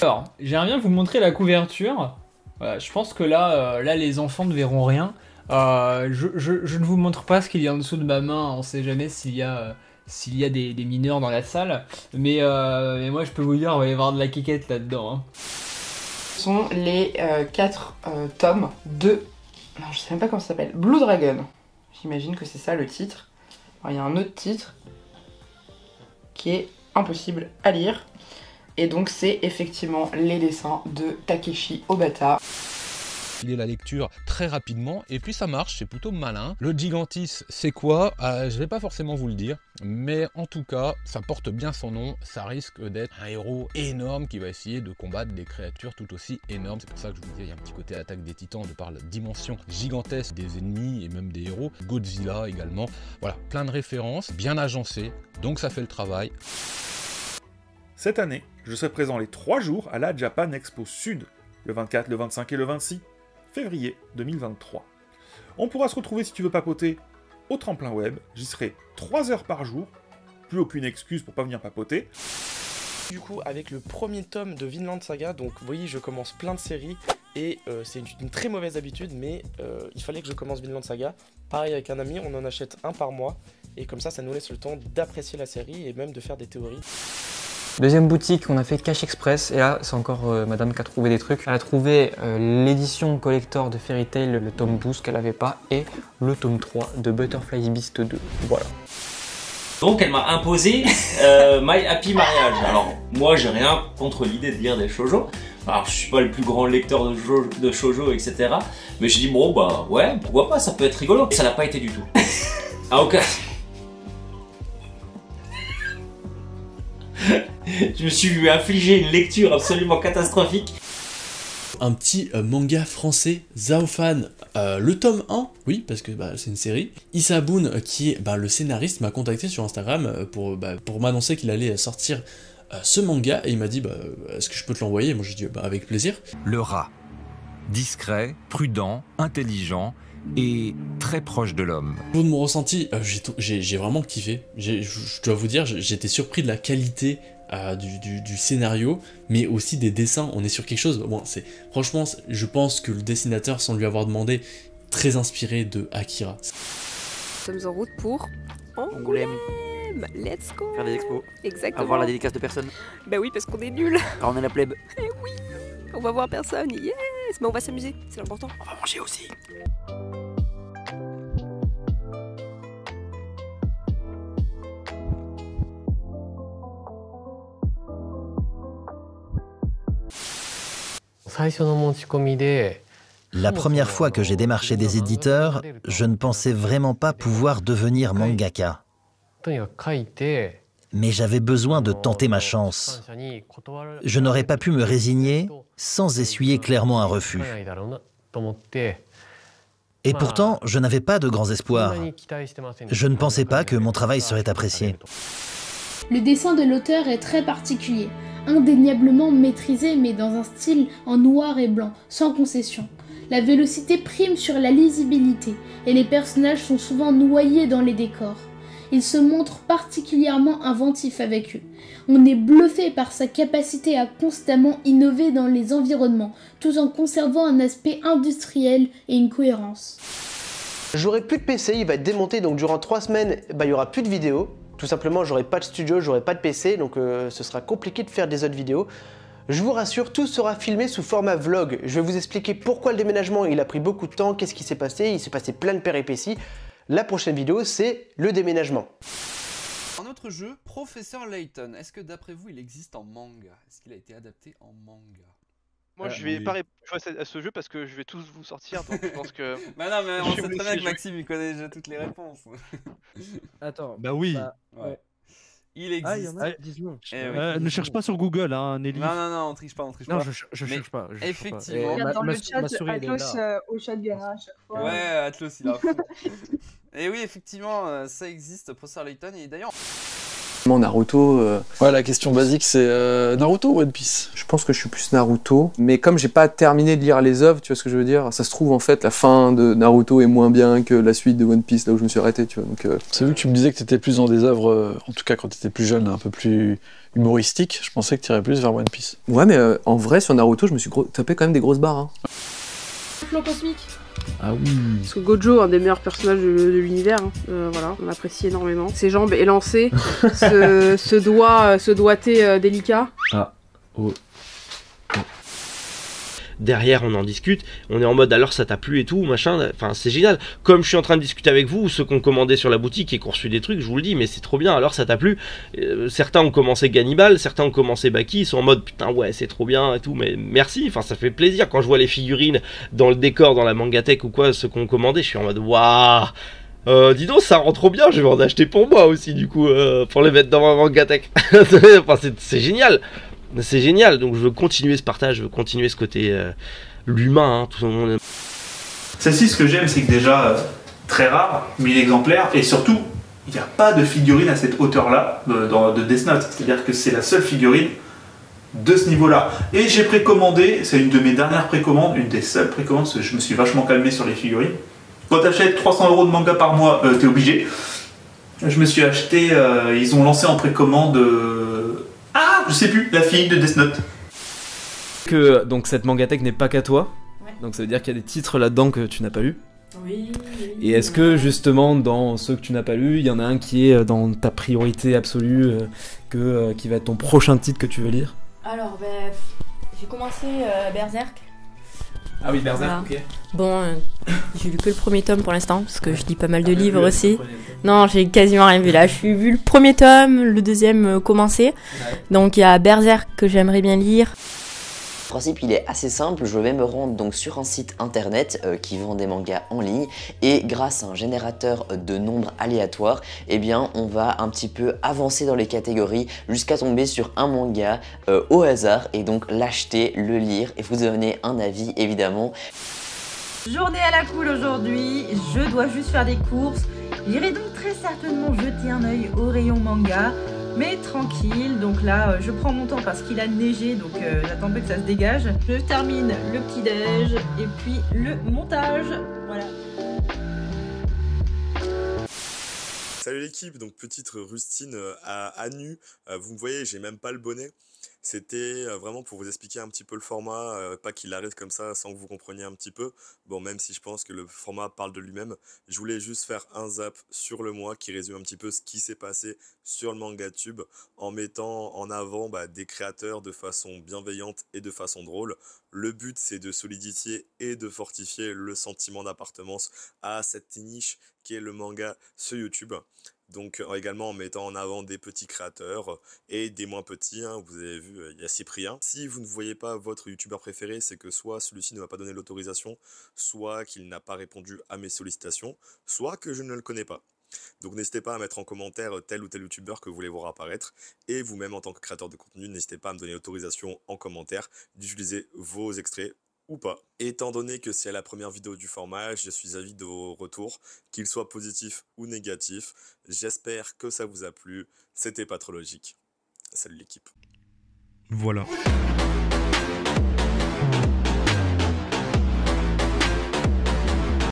Alors, j'aimerais bien vous montrer la couverture. Voilà, je pense que là, les enfants ne verront rien. Je ne vous montre pas ce qu'il y a en dessous de ma main. On sait jamais s'il y a des mineurs dans la salle. Mais moi, je peux vous dire, il va y avoir de la quiquette là-dedans. Hein. Ce sont les 4 tomes de... Non, je sais même pas comment ça s'appelle. Blue Dragon. J'imagine que c'est ça le titre. Alors, il y a un autre titre qui est impossible à lire. Et donc c'est effectivement les dessins de Takeshi Obata. Il est la lecture très rapidement et puis ça marche, c'est plutôt malin. Le Gigantis, c'est quoi? Je vais pas forcément vous le dire, mais en tout cas, ça porte bien son nom. Ça risque d'être un héros énorme qui va essayer de combattre des créatures tout aussi énormes. C'est pour ça que je vous dis, il y a un petit côté attaque des titans de par la dimension gigantesque des ennemis et même des héros. Godzilla également. Voilà, plein de références, bien agencées, donc ça fait le travail. Cette année, je serai présent les 3 jours à la Japan Expo Sud, le 24, le 25 et le 26 février 2023. On pourra se retrouver si tu veux papoter au tremplin web, j'y serai 3 heures par jour, plus aucune excuse pour pas venir papoter. Du coup, avec le premier tome de Vinland Saga, donc vous voyez, je commence plein de séries et c'est une très mauvaise habitude, mais il fallait que je commence Vinland Saga. Pareil avec un ami, on en achète un par mois et comme ça nous laisse le temps d'apprécier la série et même de faire des théories. Deuxième boutique, on a fait Cash Express et là c'est encore madame qui a trouvé des trucs. Elle a trouvé l'édition collector de Fairy Tail, le tome 12 qu'elle avait pas, et le tome 3 de Butterfly Beast 2. Voilà. Donc elle m'a imposé My Happy Marriage. Alors moi j'ai rien contre l'idée de lire des shoujo. Alors je suis pas le plus grand lecteur de shoujo, etc. Mais j'ai dit bon bah ouais, pourquoi pas, ça peut être rigolo. Ça n'a pas été du tout. Ah ok. Je me suis vu infliger une lecture absolument catastrophique. Un petit manga français, Zaofan, le tome 1, oui, parce que c'est une série. Issa Boone, qui est le scénariste, m'a contacté sur Instagram pour m'annoncer qu'il allait sortir ce manga, et il m'a dit est-ce que je peux te l'envoyer? Et moi j'ai dit avec plaisir. Le rat, discret, prudent, intelligent et très proche de l'homme. Au niveau de mon ressenti, j'ai vraiment kiffé. Je dois vous dire, j'étais surpris de la qualité du scénario, mais aussi des dessins. On est sur quelque chose, bon, franchement, je pense que le dessinateur, sans lui avoir demandé, très inspiré de Akira. Nous sommes en route pour Angoulême. Let's go. Faire des expos. Exactement. Avoir la dédicace de personne. Bah oui, parce qu'on est nuls. Alors on est la plèbe. Eh oui. On va voir personne, yes. Mais on va s'amuser, c'est l'important. On va manger aussi. La première fois que j'ai démarché des éditeurs, je ne pensais vraiment pas pouvoir devenir mangaka. Mais j'avais besoin de tenter ma chance. Je n'aurais pas pu me résigner sans essuyer clairement un refus. Et pourtant, je n'avais pas de grands espoirs. Je ne pensais pas que mon travail serait apprécié. Le dessin de l'auteur est très particulier, indéniablement maîtrisé mais dans un style en noir et blanc, sans concession. La vélocité prime sur la lisibilité et les personnages sont souvent noyés dans les décors. Il se montre particulièrement inventif avec eux. On est bluffé par sa capacité à constamment innover dans les environnements, tout en conservant un aspect industriel et une cohérence. J'aurai plus de PC, il va être démonté, donc durant 3 semaines, il y aura plus de vidéos. Tout simplement, j'aurai pas de studio, j'aurai pas de PC, donc ce sera compliqué de faire des autres vidéos. Je vous rassure, tout sera filmé sous format vlog. Je vais vous expliquer pourquoi le déménagement il a pris beaucoup de temps, qu'est-ce qui s'est passé, il s'est passé plein de péripéties. La prochaine vidéo, c'est le déménagement. Un autre jeu, Professeur Layton. Est-ce que d'après vous, il existe en manga? Est-ce qu'il a été adapté en manga? Moi, je vais pas jouer à ce jeu parce que je vais tous vous sortir, donc je pense que... Bah non, mais on sait très bien que Maxime, il connaît déjà toutes les réponses. Attends. Bah oui. Ouais. Il existe. Ah, il y en a qui disent non. Ne cherche pas sur Google, hein, Nelly. Non, on triche pas, Non, je cherche pas. Effectivement. Regarde dans le chat, Atlos au chat Gara à chaque fois. Ouais, Atlos, il a fou. Et oui, effectivement, ça existe, Professeur Layton, et d'ailleurs... Naruto. Ouais, la question basique c'est Naruto ou One Piece? Je pense que je suis plus Naruto, mais comme j'ai pas terminé de lire les œuvres, tu vois ce que je veux dire, ça se trouve en fait la fin de Naruto est moins bien que la suite de One Piece, là où je me suis arrêté, tu vois. Donc, C'est vu que tu me disais que t'étais plus dans des œuvres, en tout cas quand t'étais plus jeune, un peu plus humoristiques, je pensais que t'irais plus vers One Piece. Ouais, mais en vrai sur Naruto, je me suis tapé quand même des grosses barres. Hein. Flow cosmique. Ah oui. Parce que Gojo, un des meilleurs personnages de l'univers, hein. Voilà, on apprécie énormément. Ses jambes élancées, ce doigté délicat. Ah, oh. Derrière, on en discute, on est en mode alors ça t'a plu et tout, machin, enfin c'est génial. Comme je suis en train de discuter avec vous, ceux qui ont commandé sur la boutique et qui ont reçu des trucs, je vous le dis, mais c'est trop bien, alors ça t'a plu. Certains ont commencé Gannibal, certains ont commencé Baki, ils sont en mode putain ouais c'est trop bien et tout, mais merci, enfin ça fait plaisir quand je vois les figurines dans le décor, dans la mangatech ou quoi, ceux qui ont commandé, je suis en mode waouh. Dis donc, ça rend trop bien, je vais en acheter pour moi aussi du coup, pour les mettre dans ma mangatech. Enfin c'est génial. C'est génial, donc je veux continuer ce partage, je veux continuer ce côté l'humain, hein, tout le monde. Celle-ci, ce que j'aime, c'est que déjà, très rare, 1000 exemplaires, et surtout, il n'y a pas de figurine à cette hauteur-là de Death Note. C'est-à-dire que c'est la seule figurine de ce niveau-là. Et j'ai précommandé, c'est une de mes dernières précommandes, une des seules précommandes, parce que je me suis vachement calmé sur les figurines. Quand tu achètes 300 € de manga par mois, t'es obligé. Je me suis acheté, ils ont lancé en précommande... Ah, je sais plus, la fille de Death Note. Que donc cette mangatech n'est pas qu'à toi. Ouais. Donc ça veut dire qu'il y a des titres là-dedans que tu n'as pas lus. Oui. Et est-ce que justement dans ceux que tu n'as pas lus, il y en a un qui est dans ta priorité absolue, qui va être ton prochain titre que tu veux lire? Alors, j'ai commencé Berserk. Ah oui, Berserk, voilà. Ok. Bon, j'ai lu que le premier tome pour l'instant, parce que je lis pas mal de livres aussi. Non, j'ai quasiment rien vu là. Je suis vu le premier tome, le deuxième commencé. Ouais. Donc il y a Berserk que j'aimerais bien lire. Le principe il est assez simple, je vais me rendre donc sur un site internet qui vend des mangas en ligne et grâce à un générateur de nombres aléatoires, eh bien on va un petit peu avancer dans les catégories jusqu'à tomber sur un manga au hasard et donc l'acheter, le lire et vous donner un avis évidemment. Journée à la cool aujourd'hui, je dois juste faire des courses, j'irai donc très certainement jeter un œil au rayon manga. Mais tranquille, donc là je prends mon temps parce qu'il a neigé, donc j'attends peu que ça se dégage. Je termine le petit déj et puis le montage, voilà. Salut l'équipe, donc petite rustine à nu, vous me voyez j'ai même pas le bonnet. C'était vraiment pour vous expliquer un petit peu le format, pas qu'il arrive comme ça sans que vous compreniez un petit peu. Bon, même si je pense que le format parle de lui-même, je voulais juste faire un zap sur le mois qui résume un petit peu ce qui s'est passé sur le MangaTube en mettant en avant des créateurs de façon bienveillante et de façon drôle. Le but c'est de solidifier et de fortifier le sentiment d'appartenance à cette niche qui est le manga sur YouTube. Donc également en mettant en avant des petits créateurs et des moins petits, hein, vous avez vu, il y a Cyprien. Si vous ne voyez pas votre youtubeur préféré, c'est que soit celui-ci ne m'a pas donné l'autorisation, soit qu'il n'a pas répondu à mes sollicitations, soit que je ne le connais pas. Donc n'hésitez pas à mettre en commentaire tel ou tel youtubeur que vous voulez voir apparaître, et vous-même en tant que créateur de contenu, n'hésitez pas à me donner l'autorisation en commentaire d'utiliser vos extraits ou pas. Étant donné que c'est la première vidéo du format, je suis avide de vos retours, qu'ils soient positifs ou négatifs. J'espère que ça vous a plu, c'était pas trop logique. Salut l'équipe. Voilà.